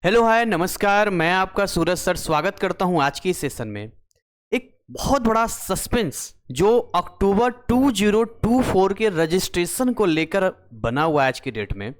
Hello hi नमस्कार। मैं आपका सूरज सर स्वागत करता हूं आज की सेशन में। एक बहुत बड़ा सस्पेंस जो अक्टूबर 2024 के रजिस्ट्रेशन को लेकर बना हुआ है आज की डेट में,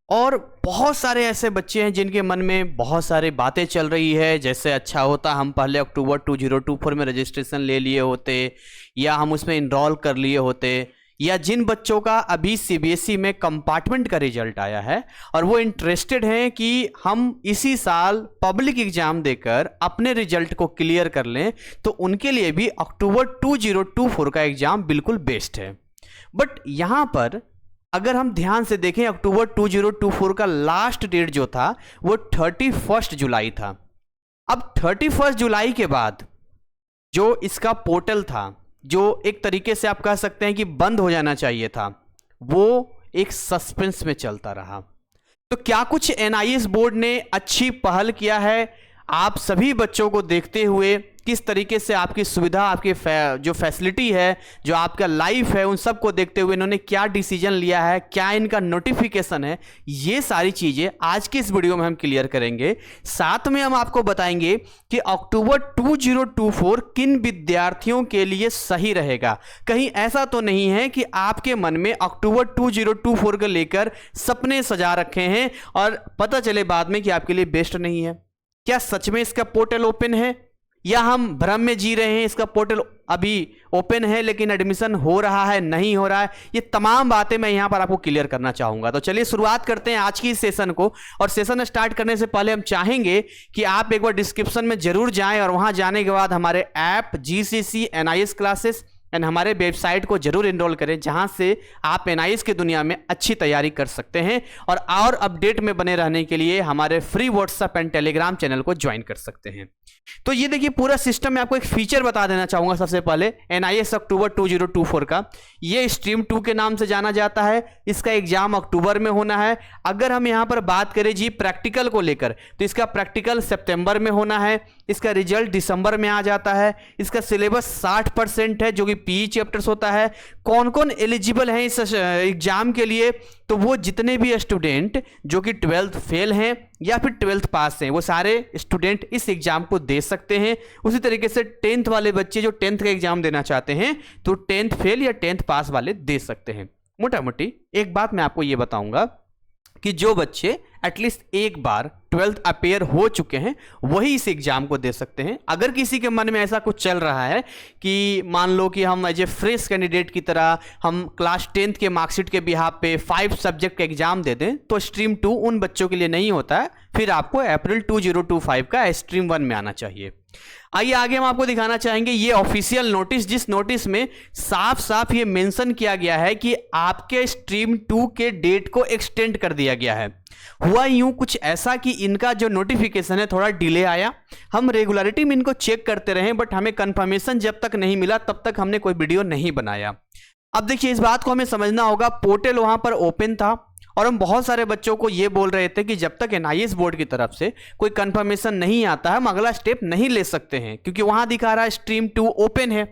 और बहुत सारे ऐसे बच्चे हैं जिनके मन में बहुत सारी बातें चल रही है। जैसे अच्छा होता हम पहले अक्टूबर 2024 में रजिस्ट्रेशन ले लिए होते, या हम उसमें इनरोल कर लिए होते, या जिन बच्चों का अभी सीबीएसई में कंपार्टमेंट का रिजल्ट आया है और वो इंटरेस्टेड हैं कि हम इसी साल पब्लिक एग्जाम देकर अपने रिजल्ट को क्लियर कर लें, तो उनके लिए भी अक्टूबर 2024 का एग्जाम बिल्कुल बेस्ट है। बट यहाँ पर अगर हम ध्यान से देखें, अक्टूबर 2024 का लास्ट डेट जो था वो 31 जुलाई था। अब 31 जुलाई के बाद जो इसका पोर्टल था, जो एक तरीके से आप कह सकते हैं कि बंद हो जाना चाहिए था, वो एक सस्पेंस में चलता रहा। तो क्या कुछ एनआईएस बोर्ड ने अच्छी पहल किया है आप सभी बच्चों को देखते हुए? किस तरीके से आपकी सुविधा, आपकी जो फैसिलिटी है, जो आपका लाइफ है, उन सब को देखते हुए इन्होंने क्या डिसीजन लिया है, क्या इनका नोटिफिकेशन है, ये सारी चीज़ें आज की इस वीडियो में हम क्लियर करेंगे। साथ में हम आपको बताएंगे कि अक्टूबर 2024 किन विद्यार्थियों के लिए सही रहेगा। कहीं ऐसा तो नहीं है कि आपके मन में अक्टूबर 2024 को लेकर सपने सजा रखे हैं और पता चले बाद में कि आपके लिए बेस्ट नहीं है। क्या सच में इसका पोर्टल ओपन है, या हम भ्रम में जी रहे हैं? इसका पोर्टल अभी ओपन है लेकिन एडमिशन हो रहा है, नहीं हो रहा है। ये तमाम बातें मैं यहां पर आपको क्लियर करना चाहूंगा। तो चलिए शुरुआत करते हैं आज की इस सेशन को। और सेशन स्टार्ट करने से पहले हम चाहेंगे कि आप एक बार डिस्क्रिप्शन में जरूर जाएं और वहां जाने के बाद हमारे app GCC NIS classes and हमारे वेबसाइट को जरूर इनरोल करें, जहां से आप एनआईएस की दुनिया में अच्छी तैयारी कर सकते हैं। और अपडेट में बने रहने के लिए हमारे free WhatsApp and Telegram channel को ज्वाइन कर सकते हैं। तो ये देखिए, पूरा सिस्टम में आपको एक फीचर बता देना चाहूंगा। सबसे पहले एनआईएस अक्टूबर 2024 का ये स्ट्रीम 2 के नाम से जाना जाता है। इसका एग्जाम अक्टूबर में होना है। अगर हम यहां पर बात करें जी प्रैक्टिकल को लेकर, तो इसका प्रैक्टिकल सितंबर में होना है। इसका रिजल्ट दिसंबर में आ जाता है। इसका सिलेबस 60% है, जो कि पीई चैप्टर्स होता है। कौन कौन एलिजिबल हैं इस एग्जाम के लिए? तो वो जितने भी स्टूडेंट जो कि 12th फेल हैं या फिर 12th पास हैं, वो सारे स्टूडेंट इस एग्जाम को दे सकते हैं। उसी तरीके से 10th वाले बच्चे जो 10th का एग्जाम देना चाहते हैं, तो 10th फेल या 10th पास वाले दे सकते हैं। मोटा मोटी एक बात मैं आपको ये बताऊंगा कि जो बच्चे एटलीस्ट एक बार 12th अपेयर हो चुके हैं वही इस एग्जाम को दे सकते हैं। अगर किसी के मन में ऐसा कुछ चल रहा है कि मान लो कि हम एज ए फ्रेश कैंडिडेट की तरह हम क्लास 10th के मार्कशीट के बिहाफ पे 5 सब्जेक्ट का एग्जाम दे दें, तो स्ट्रीम 2 उन बच्चों के लिए नहीं होता है। फिर आपको अप्रैल 2025 का स्ट्रीम 1 में आना चाहिए। आइए आगे हम आपको दिखाना चाहेंगे ये ऑफिशियल नोटिस, जिस नोटिस में साफ साफ ये मेंशन किया गया है कि आपके स्ट्रीम 2 के डेट को एक्सटेंड कर दिया गया है। हुआ यूं कुछ ऐसा कि इनका जो नोटिफिकेशन है थोड़ा डिले आया। हम रेगुलरिटी में इनको चेक करते रहे, बट हमें कंफर्मेशन जब तक नहीं मिला तब तक हमने कोई वीडियो नहीं बनाया। अब देखिए, इस बात को हमें समझना होगा, पोर्टल वहां पर ओपन था और हम बहुत सारे बच्चों को ये बोल रहे थे कि जब तक एनआईएस बोर्ड की तरफ से कोई कंफर्मेशन नहीं आता है, हम अगला स्टेप नहीं ले सकते हैं, क्योंकि वहां दिखा रहा है स्ट्रीम 2 ओपन है।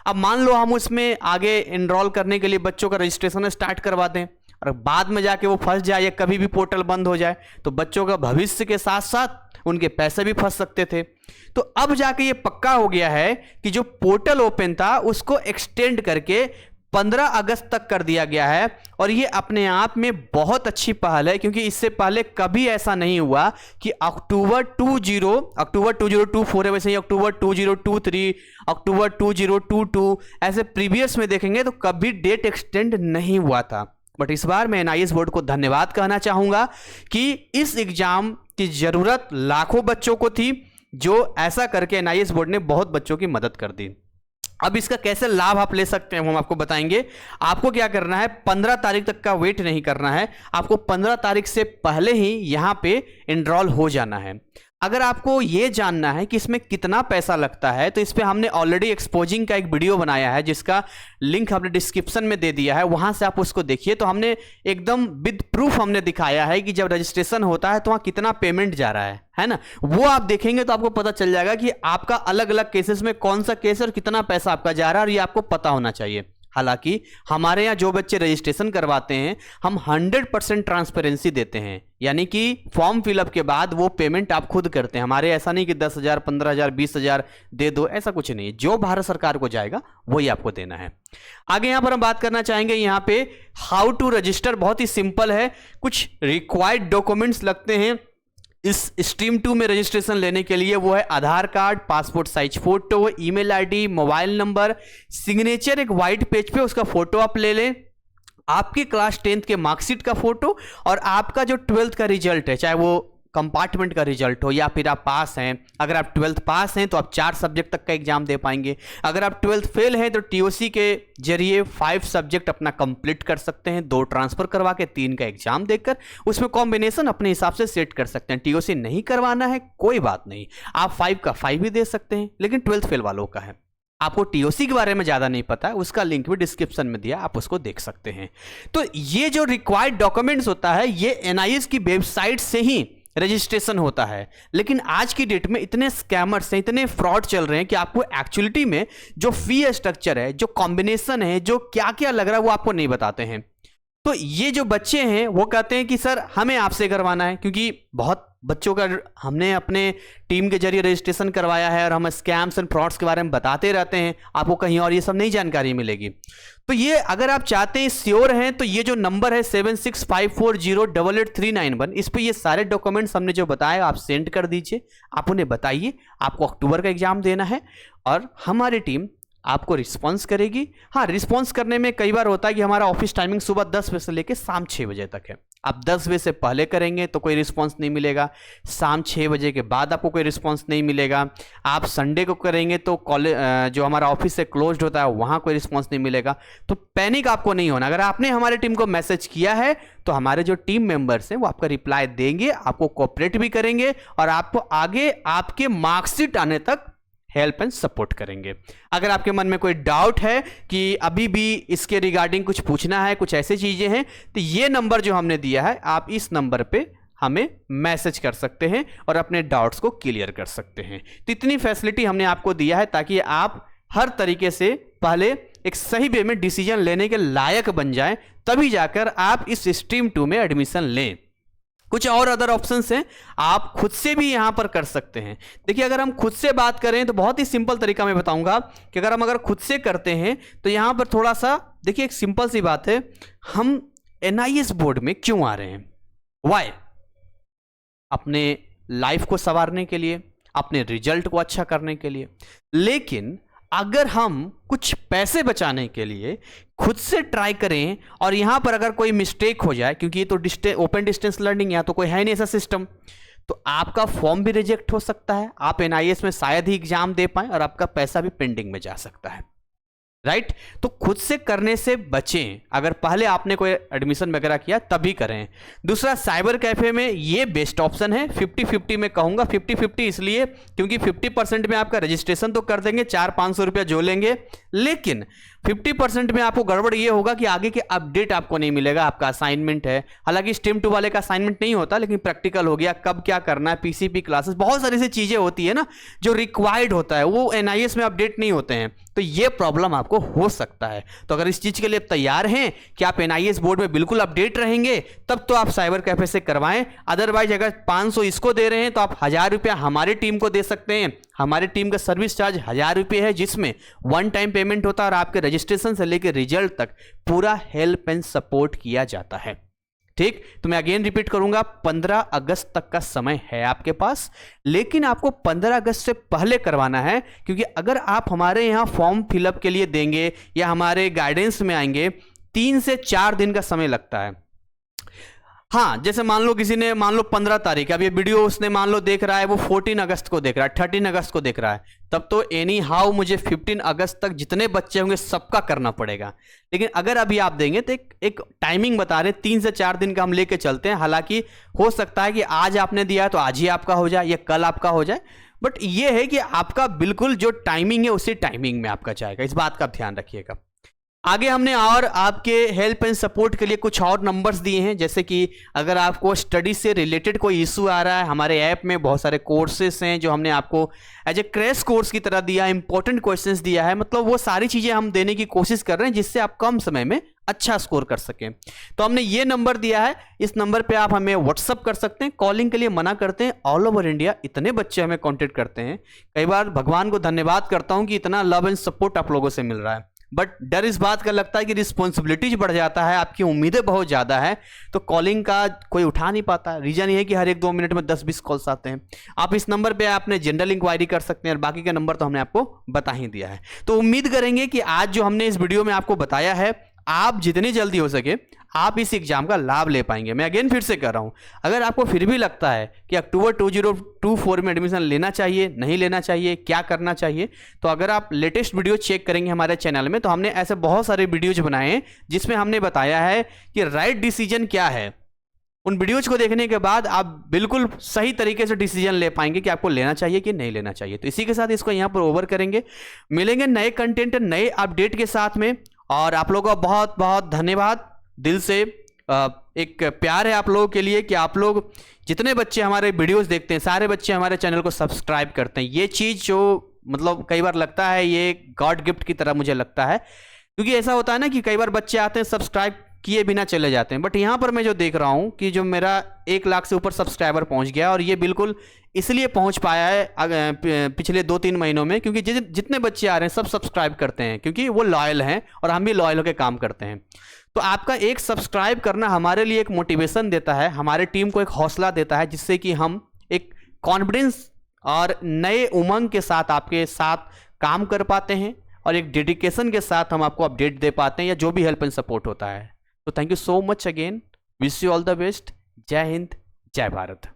अब मान लो हम उसमें आगे एनरोल करने के लिए बच्चों का रजिस्ट्रेशन स्टार्ट करवा दें और बाद में जाके वो फंस जाए या कभी भी पोर्टल बंद हो जाए, तो बच्चों का भविष्य के साथ साथ उनके पैसे भी फंस सकते थे। तो अब जाके ये पक्का हो गया है कि जो पोर्टल ओपन था उसको एक्सटेंड करके 15 अगस्त तक कर दिया गया है। और ये अपने आप में बहुत अच्छी पहल है, क्योंकि इससे पहले कभी ऐसा नहीं हुआ कि अक्टूबर 2024 है, वैसे ही अक्टूबर 2023, अक्टूबर 2022, ऐसे प्रीवियस में देखेंगे तो कभी डेट एक्सटेंड नहीं हुआ था। बट इस बार मैं एनआईएस बोर्ड को धन्यवाद कहना चाहूंगा कि इस एग्जाम की जरूरत लाखों बच्चों को थी, जो ऐसा करके एनआईएस बोर्ड ने बहुत बच्चों की मदद कर दी। अब इसका कैसे लाभ आप ले सकते हैं हम आपको बताएंगे। आपको क्या करना है, 15 तारीख तक का वेट नहीं करना है, आपको 15 तारीख से पहले ही यहां पे एनरोल हो जाना है। अगर आपको ये जानना है कि इसमें कितना पैसा लगता है, तो इस पे हमने ऑलरेडी एक्सपोजिंग का एक वीडियो बनाया है, जिसका लिंक हमने डिस्क्रिप्शन में दे दिया है, वहां से आप उसको देखिए। तो हमने एकदम विद प्रूफ हमने दिखाया है कि जब रजिस्ट्रेशन होता है तो वहां कितना पेमेंट जा रहा है ना। वो आप देखेंगे तो आपको पता चल जाएगा कि आपका अलग अलग केसेस में कौन सा केस और कितना पैसा आपका जा रहा है, और ये आपको पता होना चाहिए। हालांकि हमारे यहाँ जो बच्चे रजिस्ट्रेशन करवाते हैं हम 100% ट्रांसपेरेंसी देते हैं, यानी कि फॉर्म फिलअप के बाद वो पेमेंट आप खुद करते हैं। हमारे ऐसा नहीं कि 10,000 15,000 20,000 दे दो, ऐसा कुछ नहीं। जो भारत सरकार को जाएगा वही आपको देना है। आगे यहाँ पर हम बात करना चाहेंगे यहाँ पे हाउ टू रजिस्टर। बहुत ही सिंपल है, कुछ रिक्वायर्ड डॉक्यूमेंट्स लगते हैं इस स्ट्रीम 2 में रजिस्ट्रेशन लेने के लिए। वो है Aadhaar card, passport size photo, email ID, mobile number, signature एक वाइट पेज पे उसका फोटो आप ले लें, आपकी क्लास 10th के मार्कशीट का फोटो और आपका जो 12th का रिजल्ट है, चाहे वो कंपार्टमेंट का रिजल्ट हो या फिर आप पास हैं। अगर आप 12th पास हैं तो आप 4 सब्जेक्ट तक का एग्जाम दे पाएंगे। अगर आप 12th फेल हैं तो टीओसी के जरिए 5 सब्जेक्ट अपना कंप्लीट कर सकते हैं, 2 ट्रांसफर करवा के 3 का एग्जाम देकर उसमें कॉम्बिनेशन अपने हिसाब से सेट कर सकते हैं। टीओसी नहीं करवाना है कोई बात नहीं, आप 5 का 5 भी दे सकते हैं, लेकिन 12th फेल वालों का है। आपको टीओसी के बारे में ज़्यादा नहीं पता है, उसका लिंक भी डिस्क्रिप्शन में दिया, आप उसको देख सकते हैं। तो ये जो रिक्वायर्ड डॉक्यूमेंट्स होता है ये एनआईएस की वेबसाइट से ही रजिस्ट्रेशन होता है। लेकिन आज की डेट में इतने स्कैमर्स हैं, इतने फ्रॉड चल रहे हैं कि आपको एक्चुअलिटी में जो फी स्ट्रक्चर है, जो कॉम्बिनेशन है, जो क्या क्या लग रहा है वो आपको नहीं बताते हैं। तो ये जो बच्चे हैं वो कहते हैं कि सर हमें आपसे करवाना है, क्योंकि बहुत बच्चों का हमने अपने टीम के जरिए रजिस्ट्रेशन करवाया है और हम स्कैम्स एंड फ्रॉड्स के बारे में बताते रहते हैं, आपको कहीं और ये सब नई जानकारी मिलेगी। तो ये अगर आप चाहते हैं, श्योर हैं, तो ये जो नंबर है 7654088391, इस पे ये सारे डॉक्यूमेंट्स हमने जो बताया आप सेंड कर दीजिए। आप उन्हें बताइए आपको अक्टूबर का एग्जाम देना है और हमारी टीम आपको रिस्पॉन्स करेगी। हाँ, रिस्पॉन्स करने में कई बार होता है कि हमारा ऑफिस टाइमिंग सुबह 10 बजे से लेकर शाम 6 बजे तक है। आप 10 बजे से पहले करेंगे तो कोई रिस्पॉन्स नहीं मिलेगा, शाम 6 बजे के बाद आपको कोई रिस्पॉन्स नहीं मिलेगा। आप संडे को करेंगे तो कॉलेज जो हमारा ऑफिस से क्लोज्ड होता है वहाँ कोई रिस्पॉन्स नहीं मिलेगा। तो पैनिक आपको नहीं होना। अगर आपने हमारी टीम को मैसेज किया है तो हमारे जो टीम मेंबर्स हैं वो आपका रिप्लाई देंगे, आपको कोऑपरेट भी करेंगे और आपको आगे आपके मार्कशीट आने तक हेल्प एंड सपोर्ट करेंगे। अगर आपके मन में कोई डाउट है कि अभी भी इसके रिगार्डिंग कुछ पूछना है, कुछ ऐसी चीजें हैं, तो ये नंबर जो हमने दिया है आप इस नंबर पे हमें मैसेज कर सकते हैं और अपने डाउट्स को क्लियर कर सकते हैं। तो इतनी फैसिलिटी हमने आपको दिया है ताकि आप हर तरीके से पहले एक सही वे में डिसीजन लेने के लायक बन जाएं, तभी जाकर आप इस स्ट्रीम 2 में एडमिशन लें। कुछ और अदर ऑप्शंस हैं, आप खुद से भी यहां पर कर सकते हैं। देखिए, अगर हम खुद से बात करें तो बहुत ही सिंपल तरीका मैं बताऊंगा कि अगर खुद से करते हैं तो यहां पर थोड़ा सा देखिए, एक सिंपल सी बात है, हम एनआईएस बोर्ड में क्यों आ रहे हैं? वाई? अपने लाइफ को संवारने के लिए, अपने रिजल्ट को अच्छा करने के लिए। लेकिन अगर हम कुछ पैसे बचाने के लिए खुद से ट्राई करें और यहां पर अगर कोई मिस्टेक हो जाए, क्योंकि ये तो ओपन डिस्टेंस लर्निंग यहाँ तो कोई है नहीं ऐसा सिस्टम, तो आपका फॉर्म भी रिजेक्ट हो सकता है, आप एनआईएस में शायद ही एग्जाम दे पाएं और आपका पैसा भी पेंडिंग में जा सकता है। राइट? तो खुद से करने से बचें। अगर पहले आपने कोई एडमिशन वगैरह किया तभी करें। दूसरा, साइबर कैफे में ये बेस्ट ऑप्शन है। 50-50 में कहूंगा, 50-50 इसलिए क्योंकि 50% में आपका रजिस्ट्रेशन तो कर देंगे, 400-500 रुपया जो लेंगे, लेकिन 50% में आपको गड़बड़ ये होगा कि आगे के अपडेट आपको नहीं मिलेगा। आपका असाइनमेंट है, हालांकि स्ट्रीम 2 वाले का असाइनमेंट नहीं होता, लेकिन प्रैक्टिकल हो गया, कब क्या करना है, पीसीपी क्लासेस, बहुत सारी सी चीजें होती है ना जो रिक्वायर्ड होता है, वो एनआईएस में अपडेट नहीं होते हैं। तो ये प्रॉब्लम आपको हो सकता है। तो अगर इस चीज के लिए तैयार हैं कि आप एनआईएस बोर्ड में बिल्कुल अपडेट रहेंगे, तब तो आप साइबर कैफे से करवाएं। अदरवाइज अगर 500 इसको दे रहे हैं तो आप 1000 रुपया हमारी टीम को दे सकते हैं। हमारी टीम का सर्विस चार्ज 1000 रुपये है, जिसमें 1 टाइम पेमेंट होता है और आपके रजिस्ट्रेशन से लेकर रिजल्ट तक पूरा हेल्प एंड सपोर्ट किया जाता है। ठीक? तो मैं अगेन रिपीट करूंगा, 15 अगस्त तक का समय है आपके पास, लेकिन आपको 15 अगस्त से पहले करवाना है, क्योंकि अगर आप हमारे यहाँ फॉर्म फिलअप के लिए देंगे या हमारे गाइडेंस में आएंगे, 3 से 4 दिन का समय लगता है। हाँ, जैसे मान लो किसी ने 15 तारीख, अब ये वीडियो उसने मान लो देख रहा है, वो 14 अगस्त को देख रहा है, 13 अगस्त को देख रहा है, तब तो एनी हाउ मुझे 15 अगस्त तक जितने बच्चे होंगे सबका करना पड़ेगा। लेकिन अगर अभी आप देंगे तो एक टाइमिंग बता रहे, 3 से 4 दिन का हम लेके चलते हैं। हालांकि हो सकता है कि आज आपने दिया है तो आज ही आपका हो जाए या कल आपका हो जाए, बट ये है कि आपका बिल्कुल जो टाइमिंग है उसी टाइमिंग में आपका जाएगा। इस बात का ध्यान रखिएगा। आगे हमने और आपके हेल्प एंड सपोर्ट के लिए कुछ और नंबर्स दिए हैं, जैसे कि अगर आपको स्टडी से रिलेटेड कोई इशू आ रहा है, हमारे ऐप में बहुत सारे कोर्सेस हैं जो हमने आपको एज ए क्रैश कोर्स की तरह दिया, इंपॉर्टेंट क्वेश्चंस दिया है, मतलब वो सारी चीज़ें हम देने की कोशिश कर रहे हैं जिससे आप कम समय में अच्छा स्कोर कर सकें। तो हमने ये नंबर दिया है, इस नंबर पे आप हमें व्हाट्सअप कर सकते हैं। कॉलिंग के लिए मना करते हैं, ऑल ओवर इंडिया इतने बच्चे हमें कांटेक्ट करते हैं, कई बार भगवान को धन्यवाद करता हूं कि इतना लव एंड सपोर्ट आप लोगों से मिल रहा है। बट डर इस बात का लगता है कि रिस्पॉन्सिबिलिटीज बढ़ जाता है, आपकी उम्मीदें बहुत ज़्यादा है, तो कॉलिंग का कोई उठा नहीं पाता। रीजन ये है कि हर 1-2 मिनट में 10-20 कॉल्स आते हैं। आप इस नंबर पे आपने जनरल इंक्वायरी कर सकते हैं, और बाकी का नंबर तो हमने आपको बता ही दिया है। तो उम्मीद करेंगे कि आज जो हमने इस वीडियो में आपको बताया है, आप जितनी जल्दी हो सके आप इस एग्जाम का लाभ ले पाएंगे। मैं अगेन फिर से कर रहा हूं, अगर आपको फिर भी लगता है कि अक्टूबर 2024 में एडमिशन लेना चाहिए, नहीं लेना चाहिए, क्या करना चाहिए, तो अगर आप लेटेस्ट वीडियो चेक करेंगे हमारे चैनल में, तो हमने ऐसे बहुत सारे वीडियोज बनाए हैं जिसमें हमने बताया है कि राइट डिसीजन क्या है। उन वीडियोज को देखने के बाद आप बिल्कुल सही तरीके से डिसीजन ले पाएंगे कि आपको लेना चाहिए कि नहीं लेना चाहिए। तो इसी के साथ इसको यहाँ पर ओवर करेंगे, मिलेंगे नए कंटेंट नए अपडेट के साथ में। और आप लोगों का बहुत बहुत धन्यवाद, दिल से एक प्यार है आप लोगों के लिए कि आप लोग जितने बच्चे हमारे वीडियोस देखते हैं, सारे बच्चे हमारे चैनल को सब्सक्राइब करते हैं। ये चीज़ जो मतलब कई बार लगता है ये गॉड गिफ्ट की तरह मुझे लगता है, क्योंकि ऐसा होता है ना कि कई बार बच्चे आते हैं सब्सक्राइब किए बिना चले जाते हैं। बट यहाँ पर मैं जो देख रहा हूँ कि जो मेरा 1 लाख से ऊपर सब्सक्राइबर पहुँच गया, और ये बिल्कुल इसलिए पहुँच पाया है पिछले 2-3 महीनों में, क्योंकि जितने बच्चे आ रहे हैं सब सब्सक्राइब करते हैं, क्योंकि वो लॉयल हैं और हम भी लॉयल होकर काम करते हैं। तो आपका एक सब्सक्राइब करना हमारे लिए एक मोटिवेशन देता है, हमारे टीम को एक हौसला देता है, जिससे कि हम एक कॉन्फिडेंस और नए उमंग के साथ आपके साथ काम कर पाते हैं, और एक डेडिकेशन के साथ हम आपको अपडेट दे पाते हैं या जो भी हेल्प एंड सपोर्ट होता है। तो thank you so much again, wish you all the best. जय हिंद, जय भारत।